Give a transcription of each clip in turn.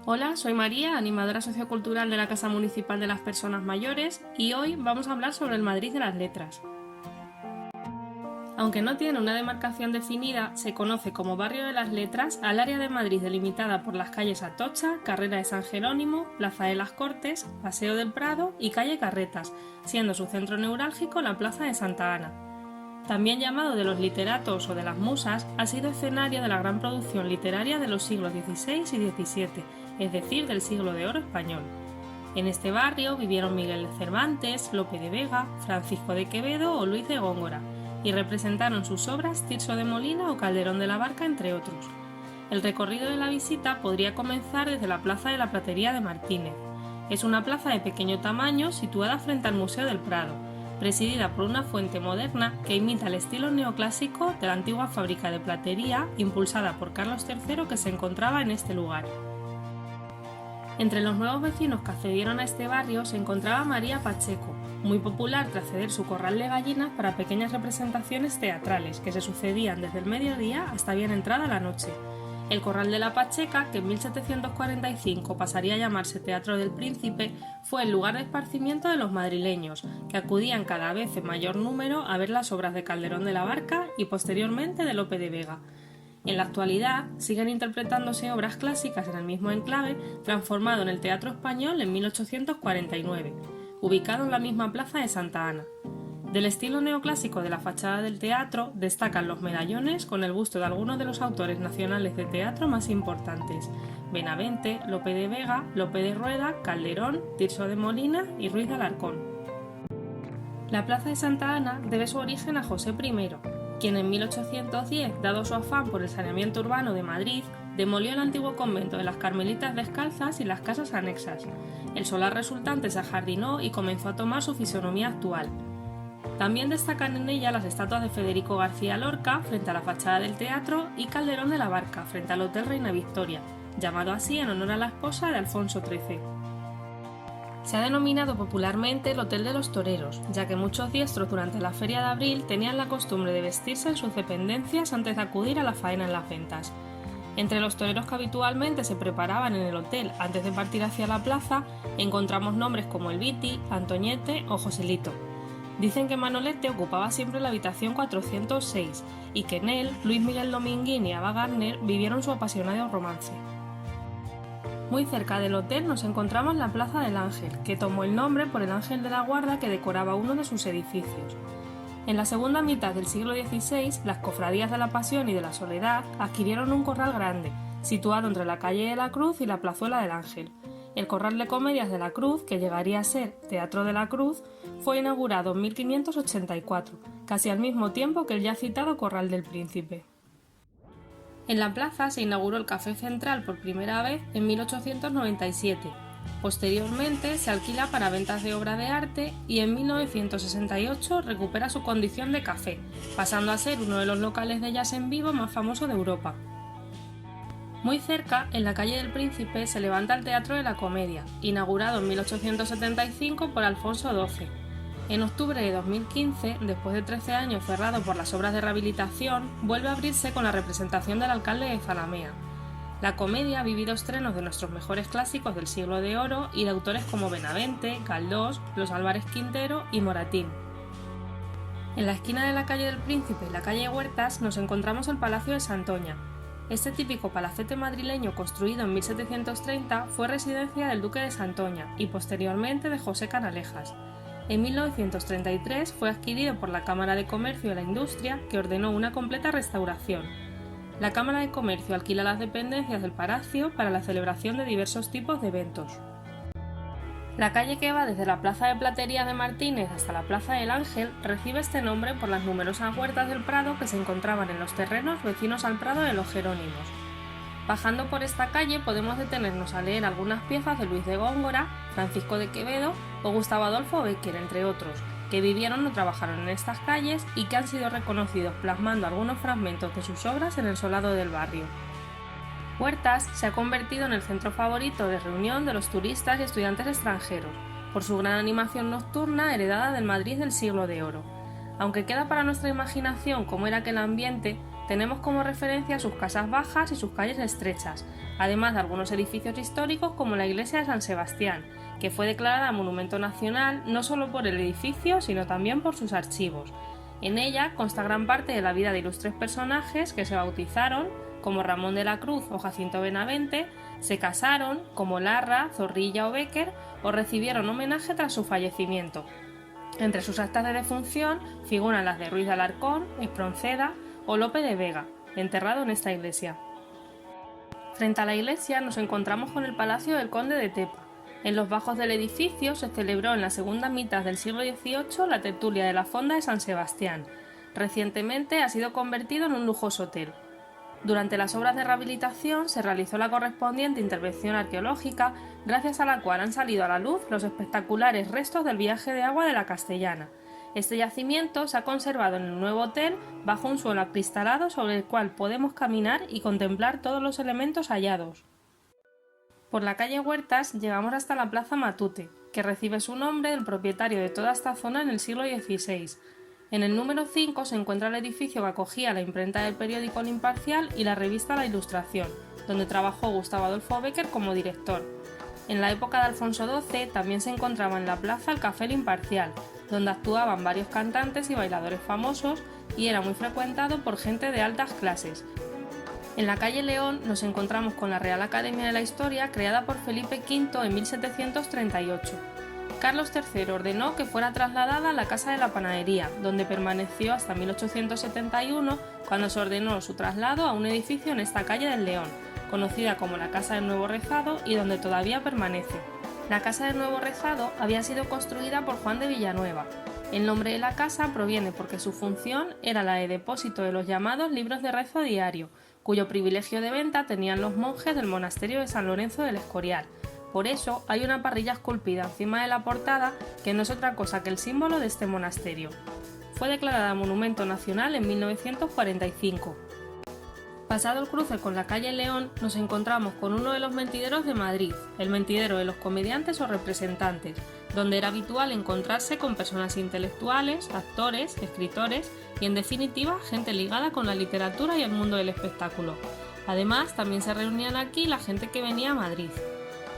Hola, soy María, animadora sociocultural de la Casa Municipal de las Personas Mayores, y hoy vamos a hablar sobre el Madrid de las Letras. Aunque no tiene una demarcación definida, se conoce como Barrio de las Letras al área de Madrid delimitada por las calles Atocha, Carrera de San Jerónimo, Plaza de las Cortes, Paseo del Prado y Calle Carretas, siendo su centro neurálgico la Plaza de Santa Ana. También llamado de los literatos o de las musas, ha sido escenario de la gran producción literaria de los siglos XVI y XVII, es decir, del siglo de oro español. En este barrio vivieron Miguel de Cervantes, Lope de Vega, Francisco de Quevedo o Luis de Góngora, y representaron sus obras Tirso de Molina o Calderón de la Barca, entre otros. El recorrido de la visita podría comenzar desde la Plaza de la Platería de Martínez. Es una plaza de pequeño tamaño situada frente al Museo del Prado, presidida por una fuente moderna que imita el estilo neoclásico de la antigua fábrica de platería impulsada por Carlos III que se encontraba en este lugar. Entre los nuevos vecinos que accedieron a este barrio se encontraba María Pacheco, muy popular tras ceder su corral de gallinas para pequeñas representaciones teatrales que se sucedían desde el mediodía hasta bien entrada la noche. El Corral de la Pacheca, que en 1745 pasaría a llamarse Teatro del Príncipe, fue el lugar de esparcimiento de los madrileños, que acudían cada vez en mayor número a ver las obras de Calderón de la Barca y posteriormente de Lope de Vega. En la actualidad siguen interpretándose obras clásicas en el mismo enclave, transformado en el Teatro Español en 1849, ubicado en la misma plaza de Santa Ana. Del estilo neoclásico de la fachada del teatro destacan los medallones con el busto de algunos de los autores nacionales de teatro más importantes: Benavente, Lope de Vega, Lope de Rueda, Calderón, Tirso de Molina y Ruiz de Alarcón. La plaza de Santa Ana debe su origen a José I, quien en 1810, dado su afán por el saneamiento urbano de Madrid, demolió el antiguo convento de las Carmelitas Descalzas y las casas anexas. El solar resultante se ajardinó y comenzó a tomar su fisonomía actual. También destacan en ella las estatuas de Federico García Lorca frente a la fachada del teatro y Calderón de la Barca frente al Hotel Reina Victoria, llamado así en honor a la esposa de Alfonso XIII. Se ha denominado popularmente el Hotel de los Toreros, ya que muchos diestros durante la Feria de Abril tenían la costumbre de vestirse en sus dependencias antes de acudir a la faena en las ventas. Entre los toreros que habitualmente se preparaban en el hotel antes de partir hacia la plaza, encontramos nombres como el Viti, Antoñete o Joselito. Dicen que Manolete ocupaba siempre la habitación 406 y que en él Luis Miguel Dominguín y Ava Gardner vivieron su apasionado romance. Muy cerca del hotel nos encontramos la Plaza del Ángel, que tomó el nombre por el ángel de la guarda que decoraba uno de sus edificios. En la segunda mitad del siglo XVI, las cofradías de la Pasión y de la Soledad adquirieron un corral grande, situado entre la calle de la Cruz y la plazuela del Ángel. El Corral de Comedias de la Cruz, que llegaría a ser Teatro de la Cruz, fue inaugurado en 1584, casi al mismo tiempo que el ya citado Corral del Príncipe. En la plaza se inauguró el Café Central por primera vez en 1897. Posteriormente se alquila para ventas de obra de arte y en 1968 recupera su condición de café, pasando a ser uno de los locales de jazz en vivo más famosos de Europa. Muy cerca, en la calle del Príncipe, se levanta el Teatro de la Comedia, inaugurado en 1875 por Alfonso XII. En octubre de 2015, después de 13 años cerrado por las obras de rehabilitación, vuelve a abrirse con la representación del alcalde de Zalamea. La Comedia ha vivido estrenos de nuestros mejores clásicos del siglo de oro y de autores como Benavente, Galdós, Los Álvarez Quintero y Moratín. En la esquina de la calle del Príncipe y la calle Huertas nos encontramos el Palacio de Santoña. Este típico palacete madrileño construido en 1730 fue residencia del duque de Santoña y posteriormente de José Canalejas. En 1933 fue adquirido por la Cámara de Comercio y la Industria, que ordenó una completa restauración. La Cámara de Comercio alquila las dependencias del palacio para la celebración de diversos tipos de eventos. La calle que va desde la Plaza de Platería de Martínez hasta la Plaza del Ángel recibe este nombre por las numerosas huertas del Prado que se encontraban en los terrenos vecinos al Prado de los Jerónimos. Bajando por esta calle podemos detenernos a leer algunas piezas de Luis de Góngora, Francisco de Quevedo o Gustavo Adolfo Bécquer, entre otros, que vivieron o trabajaron en estas calles y que han sido reconocidos plasmando algunos fragmentos de sus obras en el solado del barrio. Huertas se ha convertido en el centro favorito de reunión de los turistas y estudiantes extranjeros, por su gran animación nocturna heredada del Madrid del siglo de oro. Aunque queda para nuestra imaginación cómo era aquel ambiente, tenemos como referencia sus casas bajas y sus calles estrechas, además de algunos edificios históricos como la iglesia de San Sebastián, que fue declarada Monumento Nacional no solo por el edificio, sino también por sus archivos. En ella consta gran parte de la vida de ilustres personajes que se bautizaron, como Ramón de la Cruz o Jacinto Benavente, se casaron, como Larra, Zorrilla o Bécquer, o recibieron homenaje tras su fallecimiento. Entre sus actas de defunción figuran las de Ruiz de Alarcón, Espronceda o Lope de Vega, enterrado en esta iglesia. Frente a la iglesia nos encontramos con el Palacio del Conde de Tepa. En los bajos del edificio se celebró en la segunda mitad del siglo XVIII la tertulia de la Fonda de San Sebastián. Recientemente ha sido convertido en un lujoso hotel. Durante las obras de rehabilitación se realizó la correspondiente intervención arqueológica, gracias a la cual han salido a la luz los espectaculares restos del viaje de agua de la Castellana. Este yacimiento se ha conservado en el nuevo hotel bajo un suelo acristalado sobre el cual podemos caminar y contemplar todos los elementos hallados. Por la calle Huertas llegamos hasta la Plaza Matute, que recibe su nombre del propietario de toda esta zona en el siglo XVI. En el número 5 se encuentra el edificio que acogía la imprenta del periódico El Imparcial y la revista La Ilustración, donde trabajó Gustavo Adolfo Bécquer como director. En la época de Alfonso XII también se encontraba en la plaza el Café El Imparcial, donde actuaban varios cantantes y bailadores famosos y era muy frecuentado por gente de altas clases. En la calle León nos encontramos con la Real Academia de la Historia, creada por Felipe V en 1738. Carlos III ordenó que fuera trasladada a la Casa de la Panadería, donde permaneció hasta 1871, cuando se ordenó su traslado a un edificio en esta calle del León, conocida como la Casa del Nuevo Rezado y donde todavía permanece. La Casa del Nuevo Rezado había sido construida por Juan de Villanueva. El nombre de la casa proviene porque su función era la de depósito de los llamados libros de rezo diario, cuyo privilegio de venta tenían los monjes del monasterio de San Lorenzo del Escorial. Por eso hay una parrilla esculpida encima de la portada que no es otra cosa que el símbolo de este monasterio. Fue declarada Monumento Nacional en 1945. Pasado el cruce con la calle León, nos encontramos con uno de los mentideros de Madrid, el mentidero de los comediantes o representantes, donde era habitual encontrarse con personas intelectuales, actores, escritores y en definitiva gente ligada con la literatura y el mundo del espectáculo. Además, también se reunían aquí la gente que venía a Madrid.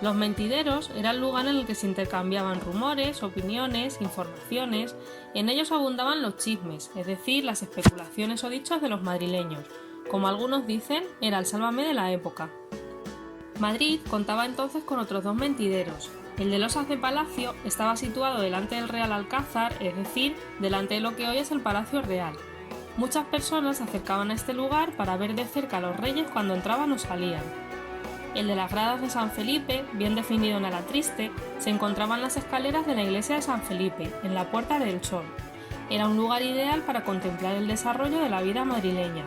Los mentideros era el lugar en el que se intercambiaban rumores, opiniones, informaciones. En ellos abundaban los chismes, es decir, las especulaciones o dichos de los madrileños. Como algunos dicen, era el sálvame de la época. Madrid contaba entonces con otros dos mentideros. El de Losas de Palacio estaba situado delante del Real Alcázar, es decir, delante de lo que hoy es el Palacio Real. Muchas personas se acercaban a este lugar para ver de cerca a los reyes cuando entraban o salían. El de las gradas de San Felipe, bien definido en ala triste, se encontraba en las escaleras de la iglesia de San Felipe, en la Puerta del Sol. Era un lugar ideal para contemplar el desarrollo de la vida madrileña.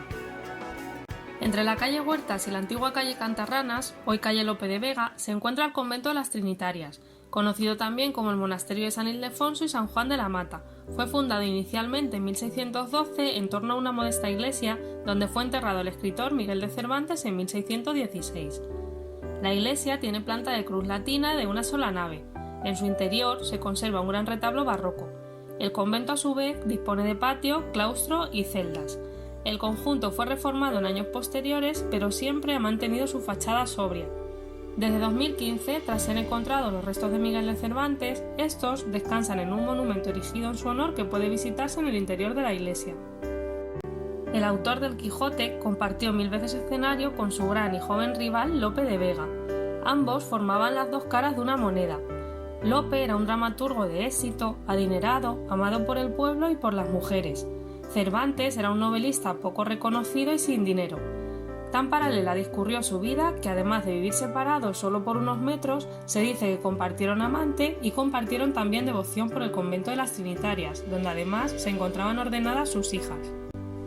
Entre la calle Huertas y la antigua calle Cantarranas, hoy calle Lope de Vega, se encuentra el convento de las Trinitarias, conocido también como el monasterio de San Ildefonso y San Juan de la Mata. Fue fundado inicialmente en 1612 en torno a una modesta iglesia donde fue enterrado el escritor Miguel de Cervantes en 1616. La iglesia tiene planta de cruz latina de una sola nave. En su interior se conserva un gran retablo barroco. El convento a su vez dispone de patio, claustro y celdas. El conjunto fue reformado en años posteriores, pero siempre ha mantenido su fachada sobria. Desde 2015, tras ser encontrados los restos de Miguel de Cervantes, estos descansan en un monumento erigido en su honor que puede visitarse en el interior de la iglesia. El autor del Quijote compartió 1000 veces escenario con su gran y joven rival Lope de Vega. Ambos formaban las dos caras de una moneda. Lope era un dramaturgo de éxito, adinerado, amado por el pueblo y por las mujeres. Cervantes era un novelista poco reconocido y sin dinero. Tan paralela discurrió su vida que además de vivir separados solo por unos metros, se dice que compartieron amante y compartieron también devoción por el convento de las Trinitarias, donde además se encontraban ordenadas sus hijas.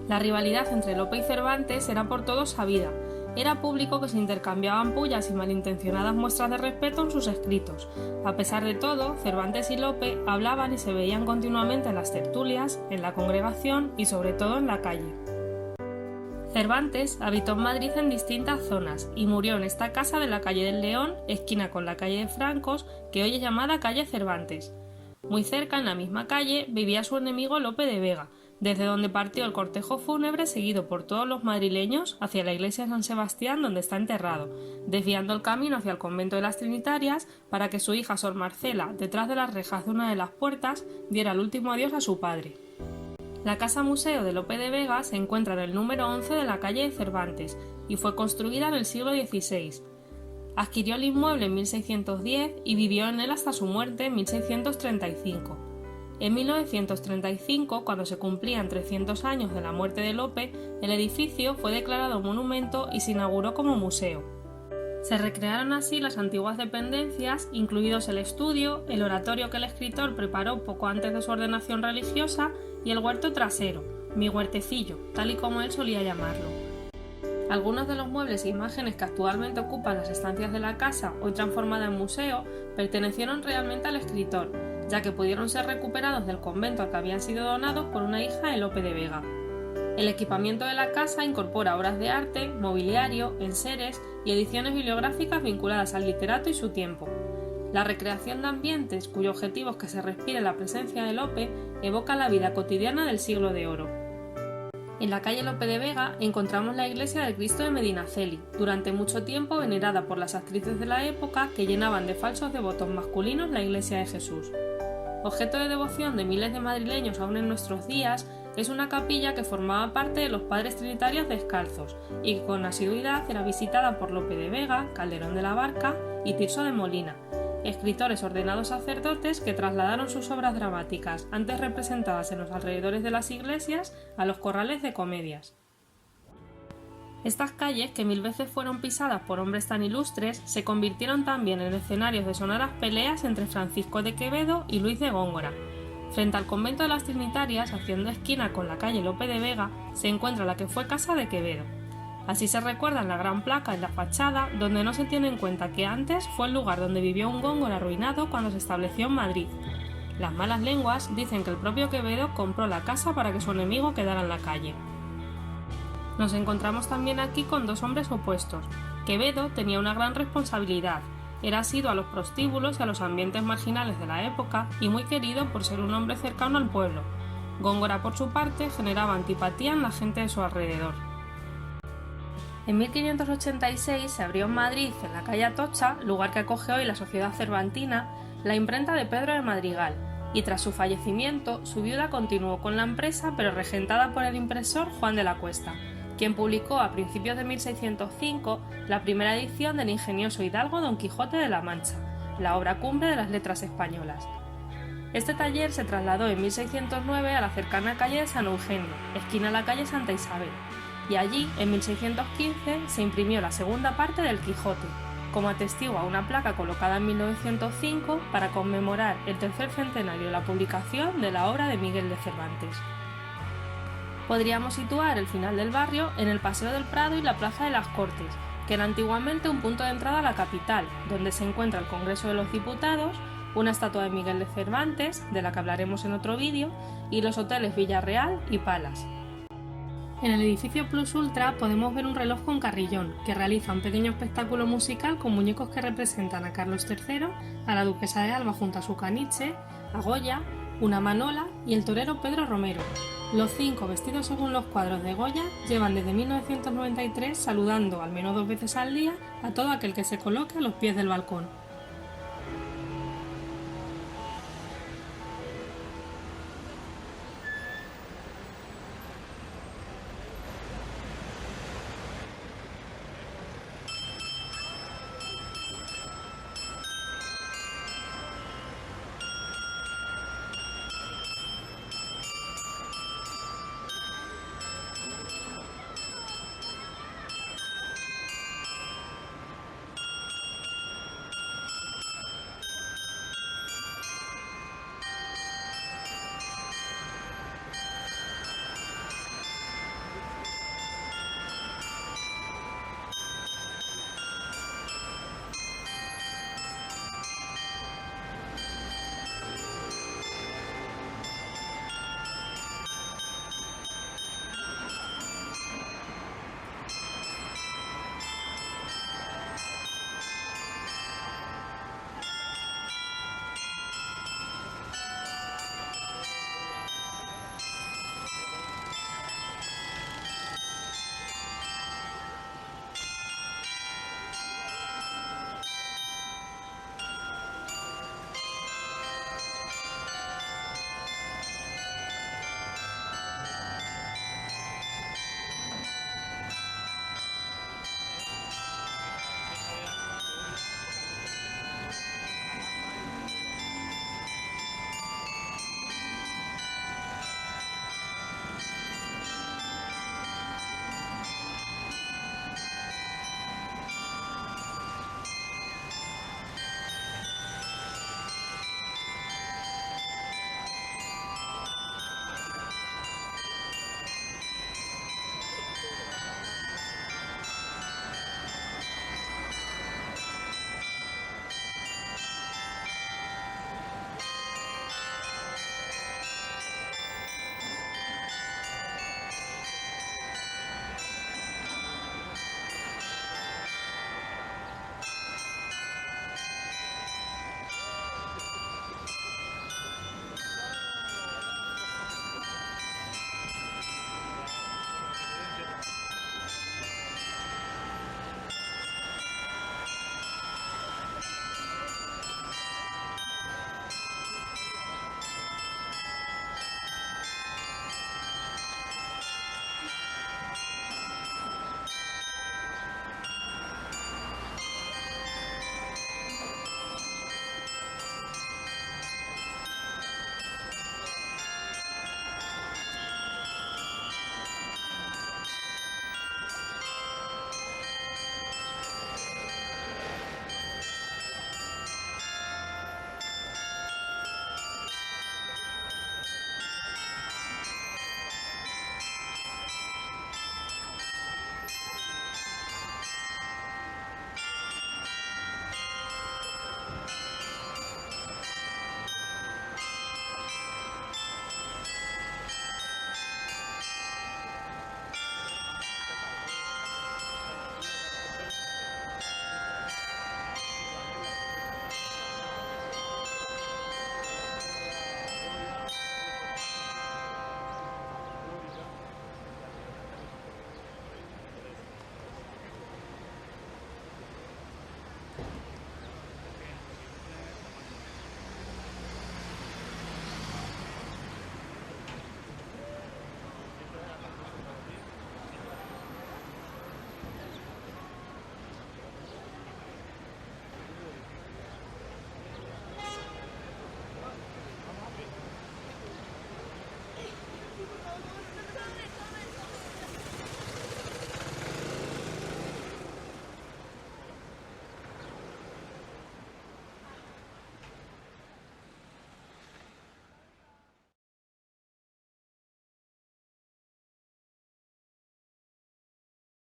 La rivalidad entre Lope y Cervantes era por todos sabida. Era público que se intercambiaban pullas y malintencionadas muestras de respeto en sus escritos. A pesar de todo, Cervantes y Lope hablaban y se veían continuamente en las tertulias, en la congregación y sobre todo en la calle. Cervantes habitó en Madrid en distintas zonas y murió en esta casa de la calle del León, esquina con la calle de Francos, que hoy es llamada calle Cervantes. Muy cerca, en la misma calle, vivía su enemigo Lope de Vega, desde donde partió el cortejo fúnebre seguido por todos los madrileños hacia la iglesia de San Sebastián donde está enterrado, desviando el camino hacia el convento de las Trinitarias para que su hija Sor Marcela, detrás de las rejas de una de las puertas, diera el último adiós a su padre. La casa museo de Lope de Vega se encuentra en el número 11 de la calle de Cervantes y fue construida en el siglo XVI. Adquirió el inmueble en 1610 y vivió en él hasta su muerte en 1635. En 1935, cuando se cumplían 300 años de la muerte de Lope, el edificio fue declarado monumento y se inauguró como museo. Se recrearon así las antiguas dependencias, incluidos el estudio, el oratorio que el escritor preparó poco antes de su ordenación religiosa y el huerto trasero, mi huertecillo, tal y como él solía llamarlo. Algunos de los muebles e imágenes que actualmente ocupan las estancias de la casa, hoy transformada en museo, pertenecieron realmente al escritor, ya que pudieron ser recuperados del convento al que habían sido donados por una hija de Lope de Vega. El equipamiento de la casa incorpora obras de arte, mobiliario, enseres y ediciones bibliográficas vinculadas al literato y su tiempo. La recreación de ambientes cuyo objetivo es que se respire la presencia de Lope evoca la vida cotidiana del siglo de oro. En la calle Lope de Vega encontramos la iglesia del Cristo de Medinaceli, durante mucho tiempo venerada por las actrices de la época que llenaban de falsos devotos masculinos la iglesia de Jesús. Objeto de devoción de miles de madrileños aún en nuestros días, es una capilla que formaba parte de los Padres Trinitarios descalzos y que con asiduidad era visitada por Lope de Vega, Calderón de la Barca y Tirso de Molina, escritores ordenados sacerdotes que trasladaron sus obras dramáticas, antes representadas en los alrededores de las iglesias, a los corrales de comedias. Estas calles, que 1000 veces fueron pisadas por hombres tan ilustres, se convirtieron también en escenarios de sonoras peleas entre Francisco de Quevedo y Luis de Góngora. Frente al convento de las Trinitarias, haciendo esquina con la calle Lope de Vega, se encuentra la que fue casa de Quevedo. Así se recuerda en la gran placa en la fachada, donde no se tiene en cuenta que antes fue el lugar donde vivió un Góngora arruinado cuando se estableció en Madrid. Las malas lenguas dicen que el propio Quevedo compró la casa para que su enemigo quedara en la calle. Nos encontramos también aquí con dos hombres opuestos. Quevedo tenía una gran responsabilidad, era asiduo a los prostíbulos y a los ambientes marginales de la época y muy querido por ser un hombre cercano al pueblo. Góngora, por su parte, generaba antipatía en la gente de su alrededor. En 1586 se abrió en Madrid, en la calle Atocha, lugar que acoge hoy la Sociedad Cervantina, la imprenta de Pedro de Madrigal, y tras su fallecimiento, su viuda continuó con la empresa, pero regentada por el impresor Juan de la Cuesta, quien publicó a principios de 1605 la primera edición del ingenioso hidalgo Don Quijote de la Mancha, la obra cumbre de las letras españolas. Este taller se trasladó en 1609 a la cercana calle de San Eugenio, esquina a la calle Santa Isabel, y allí, en 1615, se imprimió la segunda parte del Quijote, como atestigua una placa colocada en 1905 para conmemorar el tercer centenario de la publicación de la obra de Miguel de Cervantes. Podríamos situar el final del barrio en el Paseo del Prado y la Plaza de las Cortes, que era antiguamente un punto de entrada a la capital, donde se encuentra el Congreso de los Diputados, una estatua de Miguel de Cervantes, de la que hablaremos en otro vídeo, y los hoteles Villarreal y Palas. En el edificio Plus Ultra podemos ver un reloj con carrillón, que realiza un pequeño espectáculo musical con muñecos que representan a Carlos III, a la duquesa de Alba junto a su caniche, a Goya, una manola y el torero Pedro Romero. Los 5, vestidos según los cuadros de Goya, llevan desde 1993 saludando al menos 2 veces al día a todo aquel que se coloque a los pies del balcón.